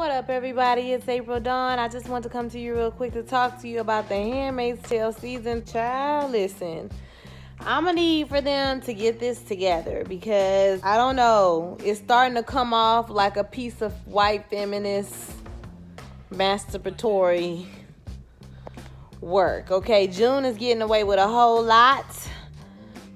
What up, everybody? It's April Dawn. I just want to come to you real quick to talk to you about the Handmaid's Tale season. Child, listen. I'm going to need for them to get this together because, I don't know, it's starting to come off like a piece of white feminist masturbatory work, okay? June is getting away with a whole lot.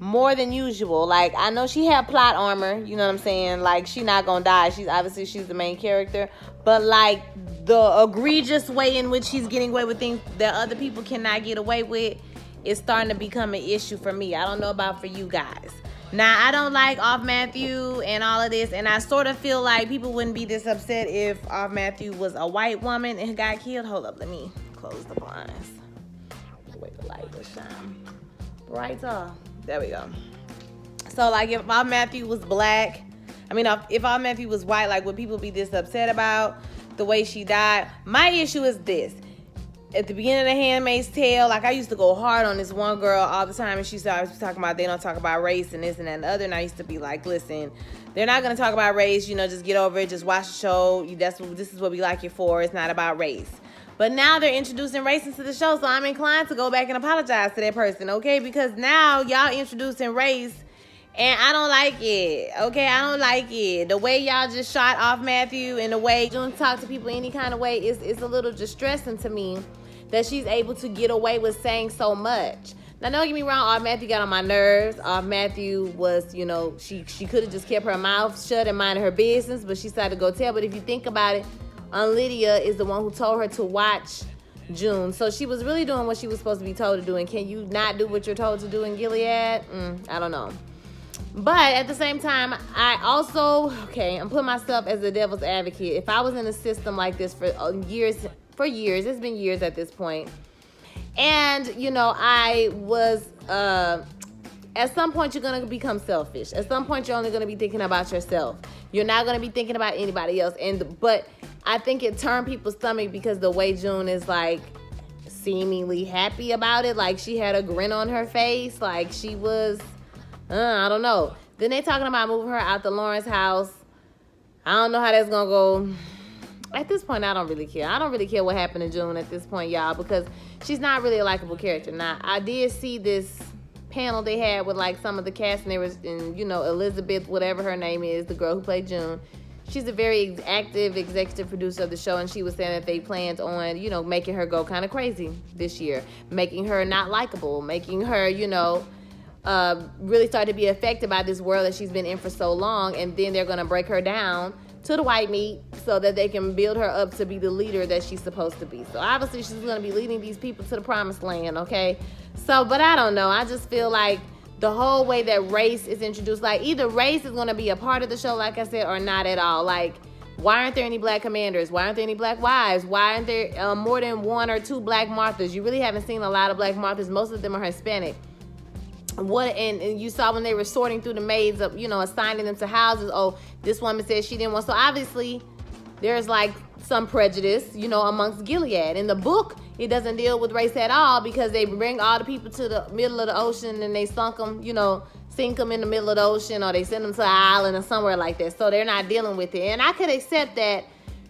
More than usual. Like, I know she had plot armor, you know what I'm saying? Like, she not gonna die. She's the main character. But, like, the egregious way in which she's getting away with things that other people cannot get away with is starting to become an issue for me. I don't know about for you guys. Now, I don't like Off Matthew and all of this, and I sort of feel like people wouldn't be this upset if Off Matthew was a white woman and got killed. Hold up, let me close the blinds. Wait, the light to shine brighter. There we go. So, like, if Off Matthew was black, if Off Matthew was white, like, would people be this upset about the way she died? My issue is this. At the beginning of The Handmaid's Tale, like, I used to go hard on this one girl all the time, and she started talking about they don't talk about race and this and that and the other, and I used to be like, listen, they're not going to talk about race, just get over it, just watch the show, this is what we like it for, it's not about race. But now they're introducing race into the show, so I'm inclined to go back and apologize to that person, okay? Because now y'all introducing race, and I don't like it, okay? I don't like it. The way y'all just shot Off Matthew and the way June talk to people any kind of way is a little distressing to me that she's able to get away with saying so much. Now, don't get me wrong, Off Matthew got on my nerves. Off Matthew was, she could have just kept her mouth shut and minded her business, but she decided to go tell. But if you think about it, Lydia is the one who told her to watch June. So she was really doing what she was supposed to be told to do. And can you not do what you're told to do in Gilead? I don't know. But at the same time, I also, I'm putting myself as the devil's advocate. If I was in a system like this for years, it's been years at this point. And, I was, at some point you're going to become selfish. At some point you're only going to be thinking about yourself. You're not going to be thinking about anybody else. But I think it turned people's stomach because the way June is, like, seemingly happy about it. Like, she had a grin on her face. Like, she was, I don't know. Then they talking about moving her out to Lauren's house. I don't know how that's going to go. At this point, I don't really care. I don't really care what happened to June at this point, y'all, because she's not really a likable character. Now, I did see this panel they had with, like, some of the cast, and there was, Elizabeth, whatever her name is, the girl who played June. She's a very active executive producer of the show, and she was saying that they planned on, making her go kind of crazy this year, making her not likable, making her, really start to be affected by this world that she's been in for so long, and then they're going to break her down to the white meat so that they can build her up to be the leader that she's supposed to be. So obviously she's going to be leading these people to the promised land, okay? So, but I don't know. I just feel like the whole way that race is introduced, like, either race is going to be a part of the show, like I said, or not at all. Like, why aren't there any black commanders? Why aren't there any black wives? Why aren't there more than one or two black Marthas? You really haven't seen a lot of black Marthas. Most of them are Hispanic. And you saw when they were sorting through the maids of, assigning them to houses. Oh, this woman said she didn't want. So obviously there's, like, some prejudice, amongst Gilead. In the book, it doesn't deal with race at all because they bring all the people to the middle of the ocean and they sink them in the middle of the ocean, or they send them to an island or somewhere like that. So they're not dealing with it. And I could accept that,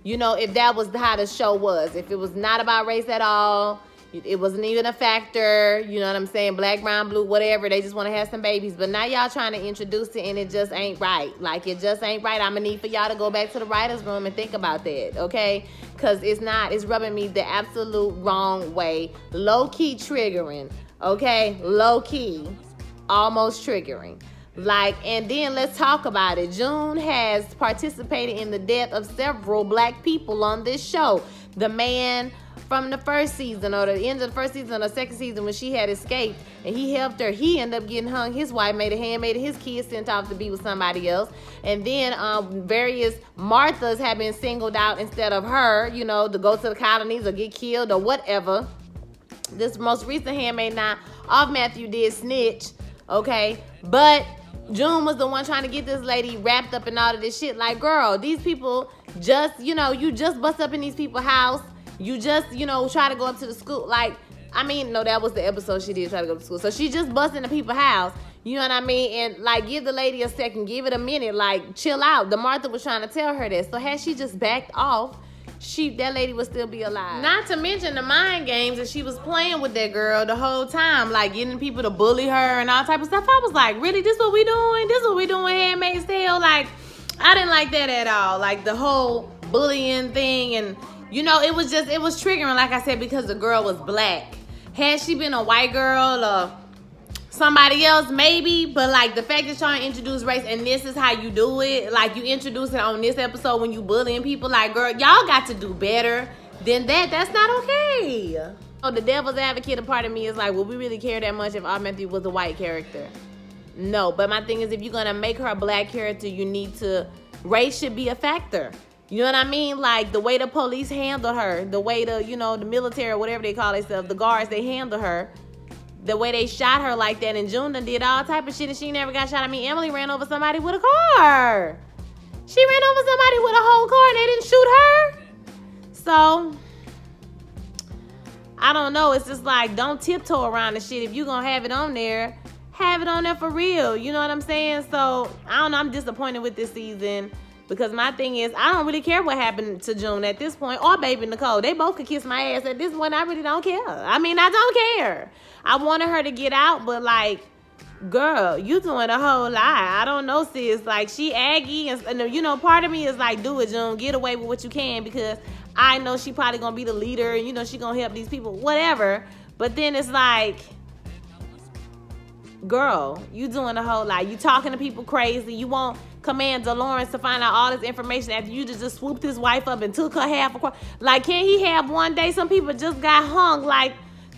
if that was how the show was. If it was not about race at all, it wasn't even a factor, you know what I'm saying? Black, brown, blue, whatever. They just want to have some babies. But now y'all trying to introduce it, and it just ain't right. Like, it just ain't right. I'm going to need for y'all to go back to the writer's room and think about that, okay? Because it's rubbing me the absolute wrong way. Low-key triggering, okay? Low-key, almost triggering. Like, and then let's talk about it. June has participated in the death of several black people on this show. The man from the first season, or the end of the first season, or the second season, when she had escaped and he helped her, he ended up getting hung. His wife made a handmaid, and his kids sent off to be with somebody else. And then various Marthas have been singled out instead of her, to go to the colonies or get killed or whatever. This most recent handmaid, now, Off Matthew did snitch, okay? But June was the one trying to get this lady wrapped up in all of this shit. Like, girl, these people just, you just bust up in these people's house. You just, try to go up to the school. Like, no, that was the episode she did try to go to school. So she just bust into people's house. You know what I mean? And, like, give the lady a second. Give it a minute. Like, chill out. The Martha was trying to tell her this. So had she just backed off, that lady would still be alive. Not to mention the mind games that she was playing with that girl the whole time, like getting people to bully her and all type of stuff. I was like, really? This what we doing? This what we doing, Handmaid's Tale? Like, I didn't like that at all. Like the whole bullying thing, and you know, it was triggering, like I said, because the girl was black. Had she been a white girl or somebody else, maybe, but like the fact that y'all introduce race and this is how you do it, like you introduce it on this episode when you bullying people, like, girl, y'all got to do better than that. That's not okay. So the devil's advocate, a part of me is like, will we really care that much if Aunt Matthew was a white character? No, but my thing is, if you're gonna make her a black character, you need to, race should be a factor. You know what I mean? Like the way the police handled her, the way the, you know, the military or whatever they call themselves, the guards, they handled her, the way they shot her like that, and June done did all type of shit and she never got shot. I mean, Emily ran over somebody with a car. She ran over somebody with a whole car and they didn't shoot her. So, I don't know. It's just like, don't tiptoe around the shit. If you gonna have it on there, have it on there for real. You know what I'm saying? So, I don't know. I'm disappointed with this season. Because my thing is, I don't really care what happened to June at this point, or Baby Nicole. They both could kiss my ass at this point. I really don't care. I mean, I don't care. I wanted her to get out, but like, girl, you doing a whole lot. I don't know, sis. Like, she aggy, and you know, part of me is like, do it, June. Get away with what you can, because I know she probably gonna be the leader, and you know, she gonna help these people, whatever. But then it's like, girl, you doing a whole lot. You talking to people crazy. You want Commander Lawrence to find out all this information after you just swooped his wife up and took her half across. Like, can't he have one day? Some people just got hung. Like,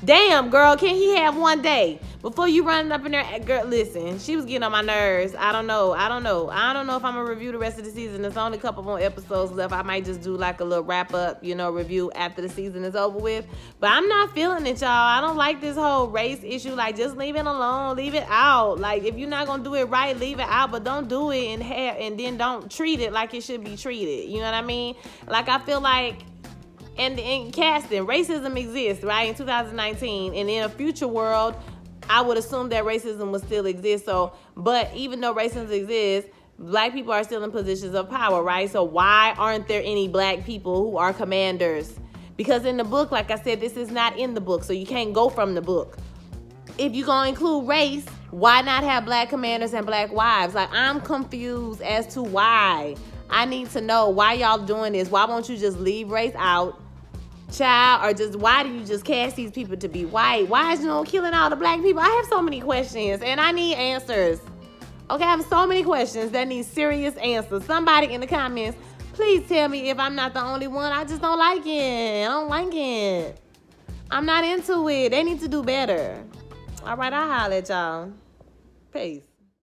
damn, girl, can't he have one day? Before you running up in there, girl, listen, she was getting on my nerves. I don't know if I'm gonna review the rest of the season. There's only a couple more episodes left. I might just do like a little wrap up, you know, review after the season is over with. But I'm not feeling it, y'all. I don't like this whole race issue. Like, just leave it alone, leave it out. Like, if you're not gonna do it right, leave it out, but don't do it and then don't treat it like it should be treated. You know what I mean? Like, I feel like, and in casting, racism exists, right, in 2019, and in a future world, I would assume that racism would still exist. So, but even though racism exists, black people are still in positions of power, right? So why aren't there any black people who are commanders? Because in the book, like I said, this is not in the book, so you can't go from the book. If you're going to include race, why not have black commanders and black wives? Like, I'm confused as to why. I need to know why y'all doing this. Why won't you just leave race out? Child, or just why do you just cast these people to be white? Why is you killing all the black people? I have so many questions and I need answers. Okay, I have so many questions that need serious answers. Somebody in the comments, please tell me if I'm not the only one. I just don't like it. I don't like it. I'm not into it. They need to do better. All right, I'll holler at y'all. Peace.